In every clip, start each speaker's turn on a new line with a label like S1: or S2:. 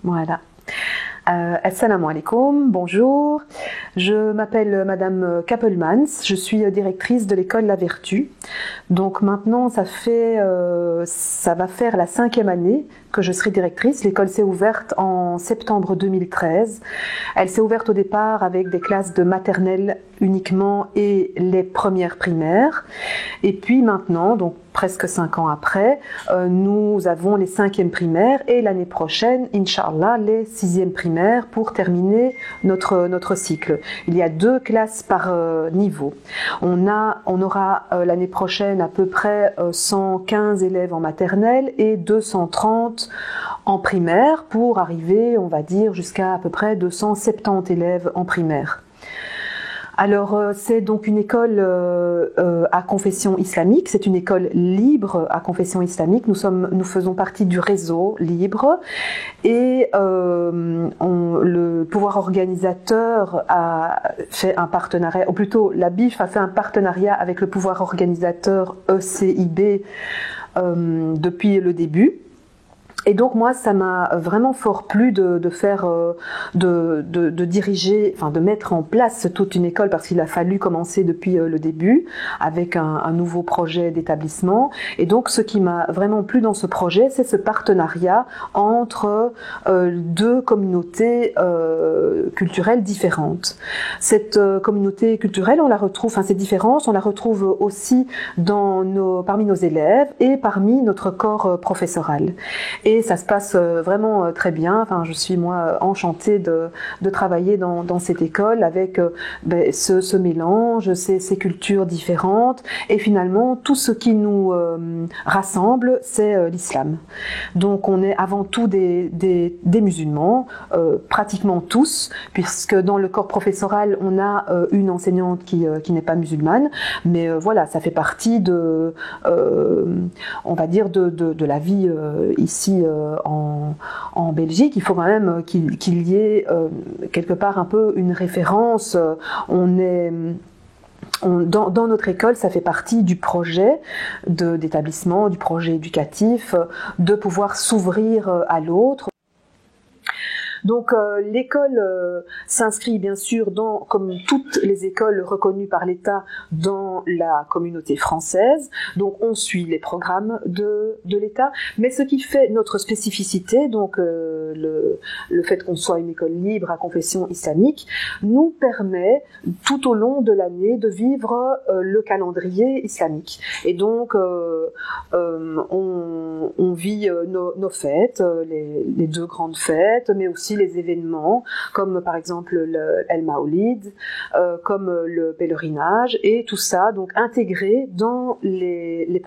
S1: Voilà. Assalamu alaikum, bonjour. Je m'appelle Madame Kappelmans, je suis directrice de l'école La Vertu. Donc maintenant, ça va faire la 5e année que je serai directrice. L'école s'est ouverte en septembre 2013. Elle s'est ouverte au départ avec des classes de maternelle uniquement et les premières primaires. Et puis maintenant, donc presque 5 ans après, nous avons les 5e primaires et l'année prochaine, Inch'Allah, les 6e primaires pour terminer notre cycle. Il y a 2 classes par niveau. On aura l'année prochaine à peu près 115 élèves en maternelle et 230 en primaire pour arriver, on va dire, jusqu'à peu près 270 élèves en primaire. Alors, c'est donc une école à confession islamique, c'est une école libre à confession islamique. Nous faisons partie du réseau libre et le pouvoir organisateur a fait un partenariat, ou plutôt la BIF a fait un partenariat avec le pouvoir organisateur ECIB depuis le début. Et donc moi, ça m'a vraiment fort plu de diriger, enfin de mettre en place toute une école parce qu'il a fallu commencer depuis le début avec un nouveau projet d'établissement. Et donc ce qui m'a vraiment plu dans ce projet, c'est ce partenariat entre 2 communautés culturelles différentes. Cette communauté culturelle, on la retrouve, enfin ces différences, on la retrouve aussi parmi nos élèves et parmi notre corps professoral. Et ça se passe vraiment très bien. Enfin, je suis moi enchantée de travailler dans cette école avec ce mélange, ces cultures différentes. Et finalement, tout ce qui nous rassemble, c'est l'islam. Donc, on est avant tout des musulmans, pratiquement tous, puisque dans le corps professoral, on a une enseignante qui n'est pas musulmane. Mais voilà, ça fait partie on va dire, de la vie ici en Belgique. Il faut quand même qu'il y ait quelque part un peu une référence. Dans notre école, ça fait partie du projet d'établissement, du projet éducatif, de pouvoir s'ouvrir à l'autre. Donc l'école s'inscrit bien sûr comme toutes les écoles reconnues par l'État dans la communauté française. Donc on suit les programmes de l'État, mais ce qui fait notre spécificité, donc le fait qu'on soit une école libre à confession islamique, nous permet tout au long de l'année de vivre le calendrier islamique. Et donc on vit nos fêtes, les 2 grandes fêtes, mais aussi les événements comme par exemple le El Maoulid, comme le pèlerinage, et tout ça donc intégré dans les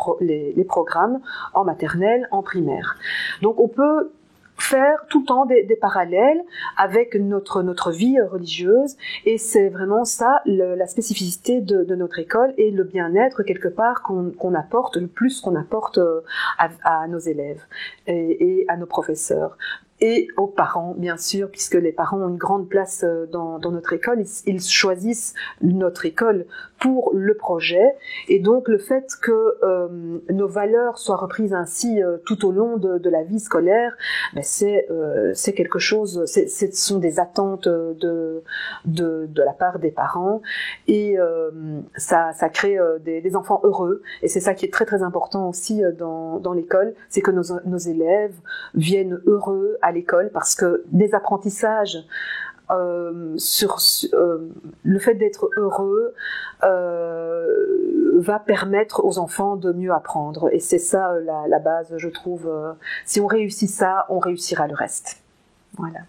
S1: programmes en maternelle, en primaire. Donc on peut faire tout le temps des parallèles avec notre vie religieuse, et c'est vraiment ça la spécificité de notre école et le bien-être quelque part qu'on apporte, le plus qu'on apporte à nos élèves et à nos professeurs. Et aux parents, bien sûr, puisque les parents ont une grande place dans notre école. Ils choisissent notre école pour le projet, et donc le fait que nos valeurs soient reprises ainsi tout au long de la vie scolaire, c'est quelque chose, ce sont des attentes de la part des parents, et ça crée des enfants heureux, et c'est ça qui est très très important aussi dans l'école, c'est que nos élèves viennent heureux à l'école, parce que des apprentissages sur le fait d'être heureux va permettre aux enfants de mieux apprendre, et c'est ça la base, je trouve. Si on réussit ça, on réussira le reste. Voilà.